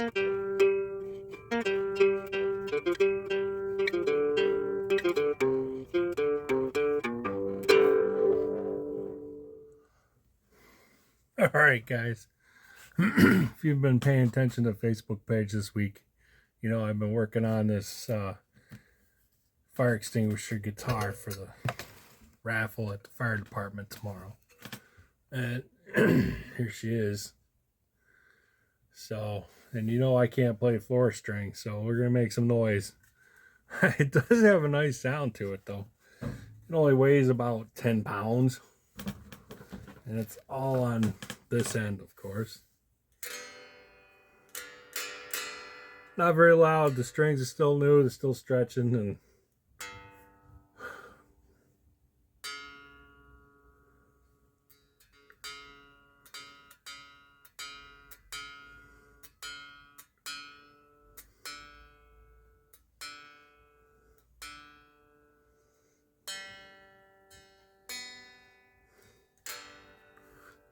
All right, guys. If you've been paying attention to the Facebook page this week, you know I've been working on this fire extinguisher guitar for the raffle at the fire department tomorrow. And here she is. So, and you know I can't play floor string, so we're going to make some noise. It does have a nice sound to it, though. It only weighs about 10 pounds. And it's all on this end, of course. Not very loud. The strings are still new. They're still stretching. And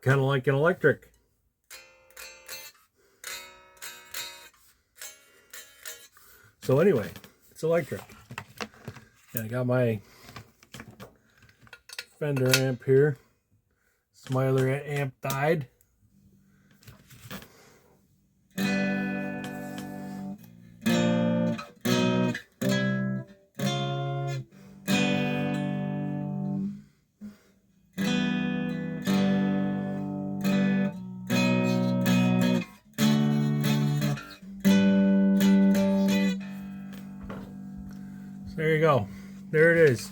kind of like an electric. So anyway, it's electric. And I got my Fender amp here. Smiler amp died. So there you go. There it is.